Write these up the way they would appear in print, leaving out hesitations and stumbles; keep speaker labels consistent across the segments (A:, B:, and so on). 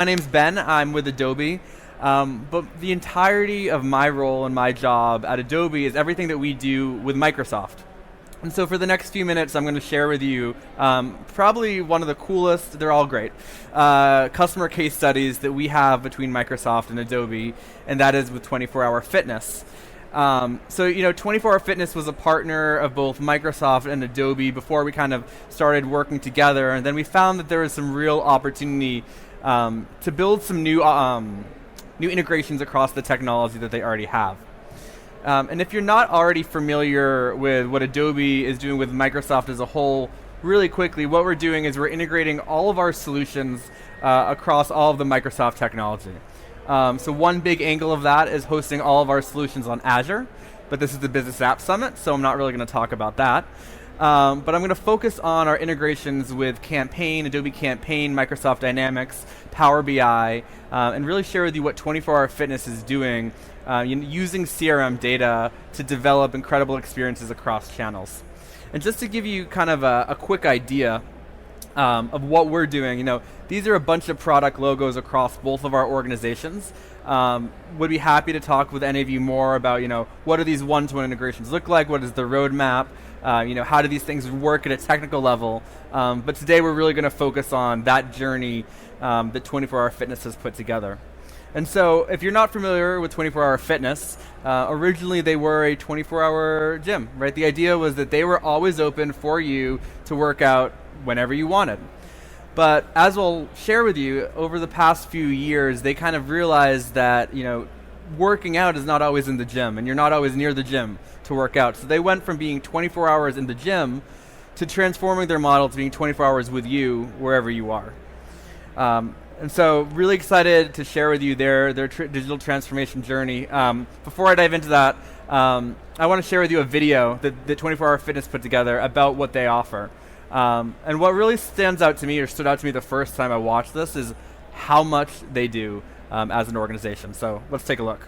A: My name's Ben. I'm with Adobe. But the entirety of my role and my job at Adobe is everything that we do with Microsoft. And so for the next few minutes, I'm going to share with you probably one of the coolest, they're all great, customer case studies that we have between Microsoft and Adobe, and that is with 24-Hour Fitness. 24-Hour Fitness was a partner of both Microsoft and Adobe before we kind of started working together, and then we found that there was some real opportunity to build some new integrations across the technology that they already have. And if you're not already familiar with what Adobe is doing with Microsoft as a whole, really quickly, what we're doing is we're integrating all of our solutions across all of the Microsoft technology. So one big angle of that is hosting all of our solutions on Azure, but this is the Business App Summit, so I'm not really going to talk about that. But I'm going to focus on our integrations with Campaign, Adobe Campaign, Microsoft Dynamics, Power BI, and really share with you what 24-Hour Fitness is doing using CRM data to develop incredible experiences across channels. And just to give you kind of a quick idea of what we're doing, these are a bunch of product logos across both of our organizations. Would be happy to talk with any of you more about, what do these one-to-one integrations look like? What is the roadmap? How do these things work at a technical level? But today we're really going to focus on that journey that 24-Hour Fitness has put together. And so if you're not familiar with 24-Hour Fitness, originally they were a 24-hour gym, right? The idea was that they were always open for you to work out whenever you wanted. But as we'll share with you, over the past few years, they kind of realized that, working out is not always in the gym, and you're not always near the gym to work out. So they went from being 24 hours in the gym to transforming their model to being 24 hours with you wherever you are. And so really excited to share with you their digital transformation journey. Before I dive into that, I want to share with you a video that 24-Hour Fitness put together about what they offer. And what really stands out to me, or stood out to me the first time I watched this, is how much they do as an organization. So let's take a look.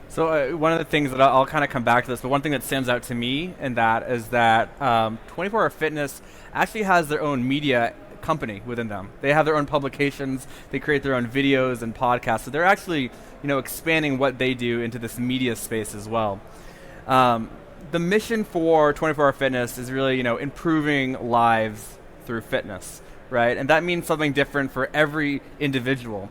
A: So one of the things that I'll kind of come back to this, but one thing that stands out to me in that is that 24-Hour Fitness actually has their own media company within them. They have their own publications, they create their own videos and podcasts, so they're actually expanding what they do into this media space as well. The mission for 24-Hour Fitness is really improving lives through fitness, right? And that means something different for every individual.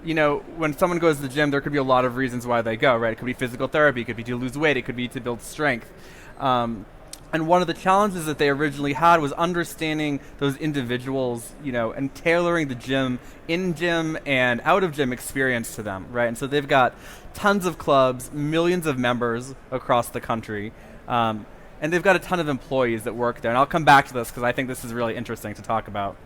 A: When someone goes to the gym, there could be a lot of reasons why they go, right? It could be physical therapy, it could be to lose weight, it could be to build strength. And one of the challenges that they originally had was understanding those individuals, and tailoring the gym, in-gym and out-of-gym experience to them, right? And so they've got tons of clubs, millions of members across the country, and they've got a ton of employees that work there. And I'll come back to this because I think this is really interesting to talk about.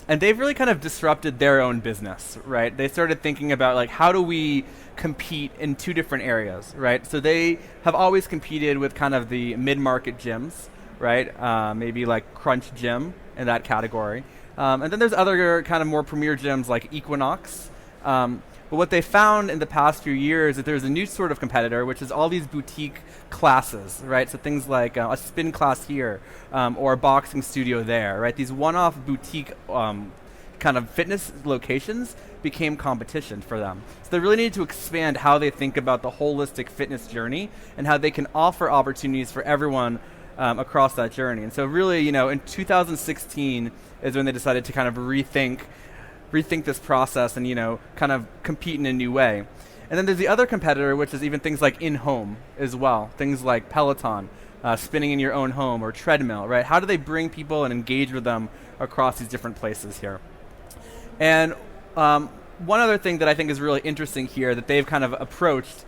A: And they've really kind of disrupted their own business, right? They started thinking about like, how do we compete in two different areas, right? So they have always competed with kind of the mid-market gyms, right? Maybe like Crunch Gym in that category. And then there's other kind of more premier gyms like Equinox. But what they found in the past few years is that there's a new sort of competitor, which is all these boutique classes, right? So things like a spin class here, or a boxing studio there, right? These one-off boutique kind of fitness locations became competition for them. So they really need to expand how they think about the holistic fitness journey and how they can offer opportunities for everyone across that journey. And so really, in 2016 is when they decided to kind of rethink this process and, kind of compete in a new way. And then there's the other competitor, which is even things like in-home as well. Things like Peloton, spinning in your own home, or treadmill, right? How do they bring people and engage with them across these different places here? And one other thing that I think is really interesting here that they've kind of approached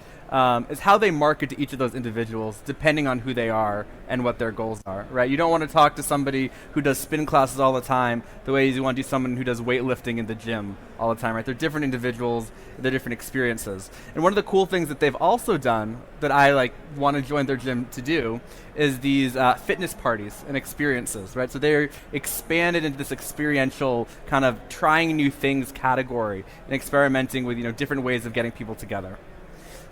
A: is how they market to each of those individuals depending on who they are and what their goals are, right? You don't want to talk to somebody who does spin classes all the time the way you want to do someone who does weightlifting in the gym all the time, right? They're different individuals, they're different experiences. And one of the cool things that they've also done that I want to join their gym to do is these fitness parties and experiences, right? So they're expanded into this experiential kind of trying new things category and experimenting with different ways of getting people together.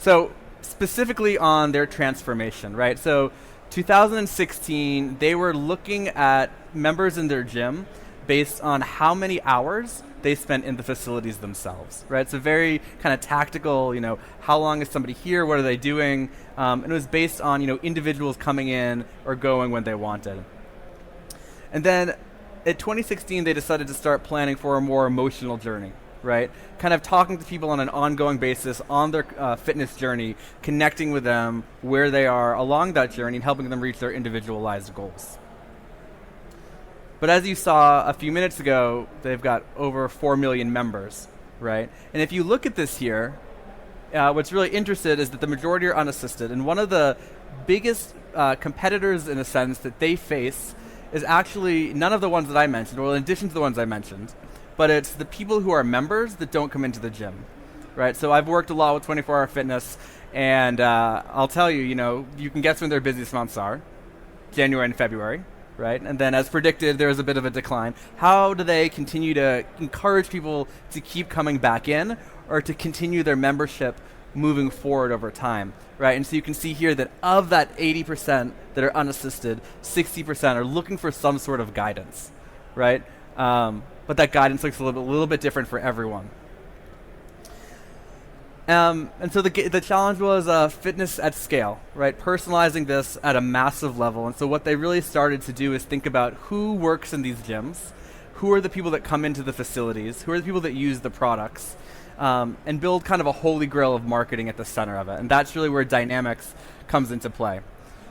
A: So specifically on their transformation, right? So 2016, they were looking at members in their gym based on how many hours they spent in the facilities themselves, right? So very kind of tactical, how long is somebody here? What are they doing? And it was based on, individuals coming in or going when they wanted. And then in 2016, they decided to start planning for a more emotional journey, right? Kind of talking to people on an ongoing basis on their fitness journey, connecting with them where they are along that journey and helping them reach their individualized goals. But as you saw a few minutes ago, they've got over 4 million members, right? And if you look at this here, what's really interesting is that the majority are unassisted. And one of the biggest competitors, in a sense, that they face is actually none of the ones that I mentioned, or in addition to the ones I mentioned, but it's the people who are members that don't come into the gym, right? So I've worked a lot with 24 Hour Fitness, and I'll tell you, you can guess when their busiest months are, January and February, right? And then as predicted, there's a bit of a decline. How do they continue to encourage people to keep coming back in or to continue their membership moving forward over time, right? And so you can see here that of that 80% that are unassisted, 60% are looking for some sort of guidance, right? But that guidance looks a little bit different for everyone. And so the challenge was fitness at scale, right? Personalizing this at a massive level. And so what they really started to do is think about who works in these gyms, who are the people that come into the facilities, who are the people that use the products, and build kind of a holy grail of marketing at the center of it. And that's really where Dynamics comes into play.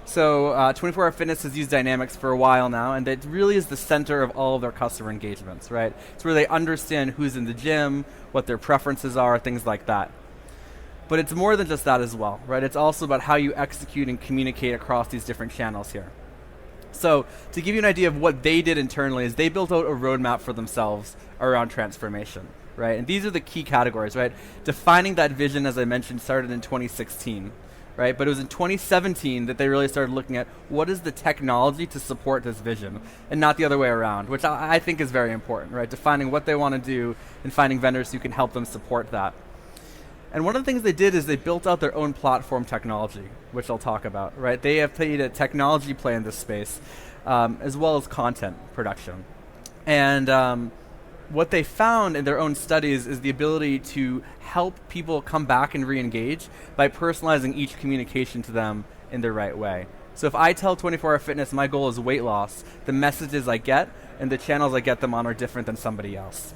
A: So 24 Hour Fitness has used Dynamics for a while now, and it really is the center of all of their customer engagements, right? It's where they understand who's in the gym, what their preferences are, things like that. But it's more than just that as well, right? It's also about how you execute and communicate across these different channels here. So to give you an idea of what they did internally is they built out a roadmap for themselves around transformation, right? And these are the key categories, right? Defining that vision, as I mentioned, started in 2016, right? But it was in 2017 that they really started looking at what is the technology to support this vision, and not the other way around, which I think is very important, right? Defining what they want to do and finding vendors who can help them support that. And one of the things they did is they built out their own platform technology, which I'll talk about, right? They have played a technology play in this space, as well as content production. And what they found in their own studies is the ability to help people come back and re-engage by personalizing each communication to them in the right way. So if I tell 24 Hour Fitness my goal is weight loss, the messages I get and the channels I get them on are different than somebody else.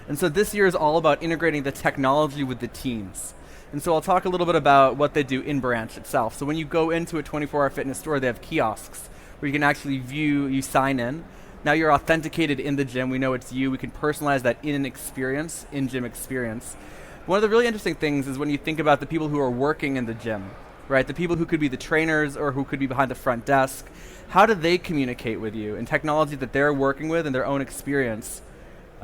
A: And so this year is all about integrating the technology with the teams. And so I'll talk a little bit about what they do in branch itself. So when you go into a 24 Hour Fitness store, they have kiosks where you can actually view, you sign in. Now you're authenticated in the gym. We know it's you. We can personalize that in-gym experience. One of the really interesting things is when you think about the people who are working in the gym, right? The people who could be the trainers or who could be behind the front desk. How do they communicate with you? And technology that they're working with in their own experience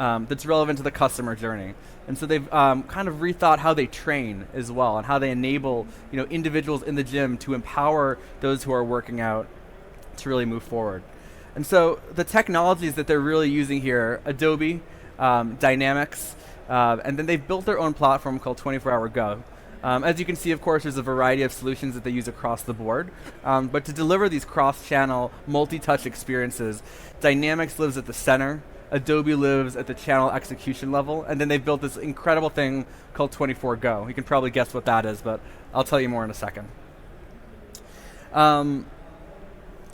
A: that's relevant to the customer journey. And so they've kind of rethought how they train as well, and how they enable individuals in the gym to empower those who are working out to really move forward. And so the technologies that they're really using here, Adobe, Dynamics, and then they've built their own platform called 24-Hour Go. As you can see, of course, there's a variety of solutions that they use across the board. But to deliver these cross-channel, multi-touch experiences, Dynamics lives at the center, Adobe lives at the channel execution level, and then they've built this incredible thing called 24Go. You can probably guess what that is, but I'll tell you more in a second.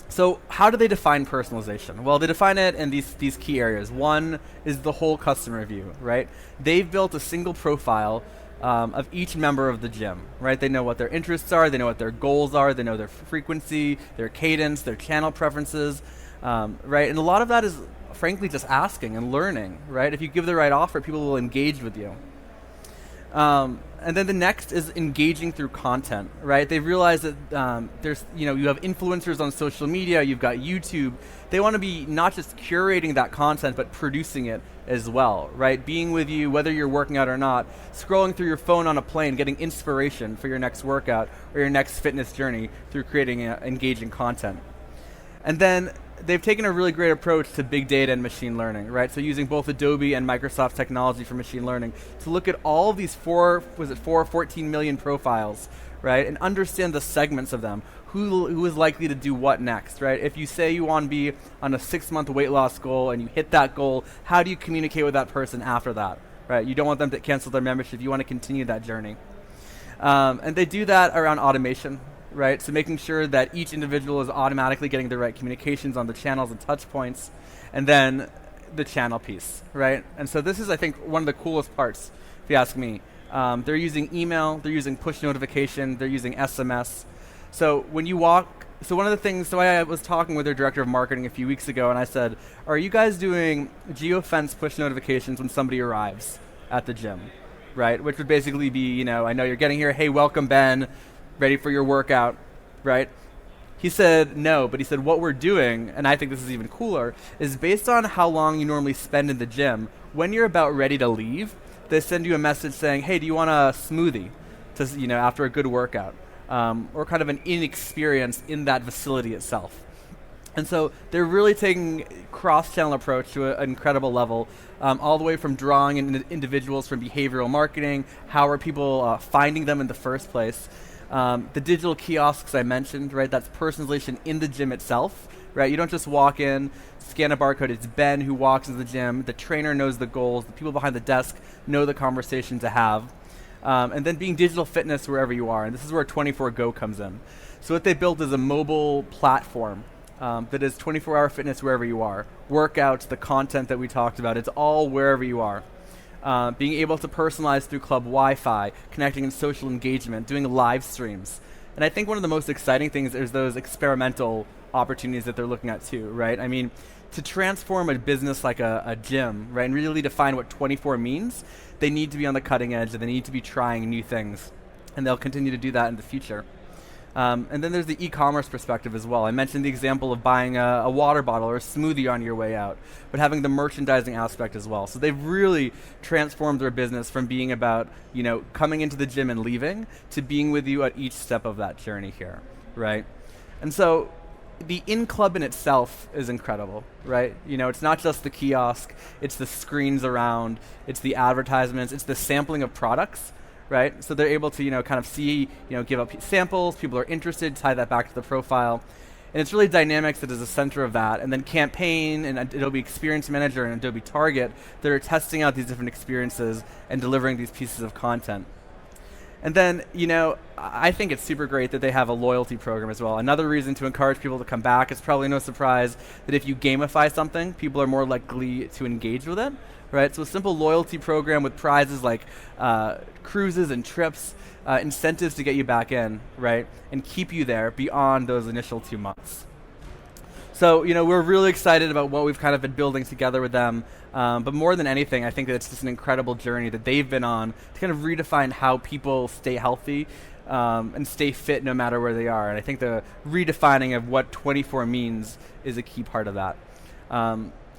A: So how do they define personalization? Well, they define it in these key areas. One is the whole customer view, right? They've built a single profile of each member of the gym, right? They know what their interests are, they know what their goals are, they know their frequency, their cadence, their channel preferences, right? And a lot of that is, frankly, just asking and learning, right? If you give the right offer, people will engage with you. And then the next is engaging through content, right? They've realized that there's, you have influencers on social media, you've got YouTube. They want to be not just curating that content, but producing it as well, right? Being with you, whether you're working out or not, scrolling through your phone on a plane, getting inspiration for your next workout or your next fitness journey through creating engaging content. And then they've taken a really great approach to big data and machine learning, right? So using both Adobe and Microsoft technology for machine learning to look at all of these 14 million profiles, right? And understand the segments of them. Who is likely to do what next, right? If you say you want to be on a 6-month weight loss goal and you hit that goal, how do you communicate with that person after that, right? You don't want them to cancel their membership. You want to continue that journey. And they do that around automation, right? So making sure that each individual is automatically getting the right communications on the channels and touch points, and then the channel piece, right? And so this is, I think, one of the coolest parts, if you ask me. They're using email, they're using push notification, they're using SMS. So when you walk, one of the things, I was talking with their director of marketing a few weeks ago, and I said, are you guys doing geofence push notifications when somebody arrives at the gym, right? Which would basically be, I know you're getting here, hey, welcome, Ben, ready for your workout, right? He said no, but he said what we're doing, and I think this is even cooler, is based on how long you normally spend in the gym, when you're about ready to leave, they send you a message saying, hey, do you want a smoothie to, after a good workout? Or kind of an in-experience in that facility itself. And so they're really taking cross-channel approach to an incredible level, all the way from drawing in individuals from behavioral marketing, how are people finding them in the first place. The digital kiosks I mentioned, right? That's personalization in the gym itself, right? You don't just walk in, scan a barcode. It's Ben who walks into the gym. The trainer knows the goals. The people behind the desk know the conversation to have. And then being digital fitness wherever you are. And this is where 24Go comes in. So what they built is a mobile platform that is 24-hour fitness wherever you are. Workouts, the content that we talked about, it's all wherever you are. Being able to personalize through club Wi-Fi, connecting in social engagement, doing live streams. And I think one of the most exciting things is those experimental opportunities that they're looking at too, right? I mean, to transform a business like a gym, right, and really define what 24 means, they need to be on the cutting edge and they need to be trying new things. And they'll continue to do that in the future. And then there's the e-commerce perspective as well. I mentioned the example of buying a water bottle or a smoothie on your way out, but having the merchandising aspect as well. So they've really transformed their business from being about, coming into the gym and leaving to being with you at each step of that journey here, right? And so the in-club in itself is incredible, right? It's not just the kiosk, it's the screens around, it's the advertisements, it's the sampling of products, right? So they're able to, kind of see, give up samples, people are interested, tie that back to the profile. And it's really Dynamics that is the center of that. And then Campaign and Adobe Experience Manager and Adobe Target that are testing out these different experiences and delivering these pieces of content. And then, I think it's super great that they have a loyalty program as well. Another reason to encourage people to come back. It's probably no surprise that if you gamify something, people are more likely to engage with it, right? So a simple loyalty program with prizes like cruises and trips, incentives to get you back in, right? And keep you there beyond those initial 2 months. So, we're really excited about what we've kind of been building together with them. But more than anything, I think that it's just an incredible journey that they've been on to kind of redefine how people stay healthy and stay fit no matter where they are. And I think the redefining of what 24 means is a key part of that.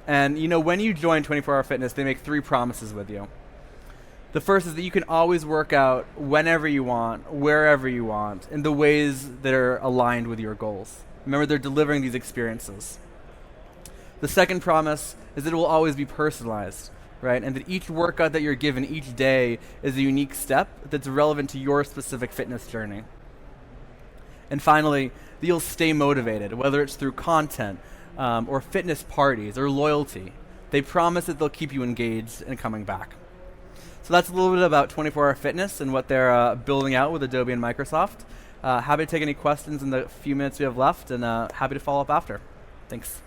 A: And when you join 24 Hour Fitness, they make 3 promises with you. The first is that you can always work out whenever you want, wherever you want, in the ways that are aligned with your goals. Remember, they're delivering these experiences. The second promise is that it will always be personalized, right? And that each workout that you're given each day is a unique step that's relevant to your specific fitness journey. And finally, that you'll stay motivated, whether it's through content or fitness parties or loyalty. They promise that they'll keep you engaged and coming back. So that's a little bit about 24 Hour Fitness and what they're building out with Adobe and Microsoft. Happy to take any questions in the few minutes we have left, and happy to follow up after. Thanks.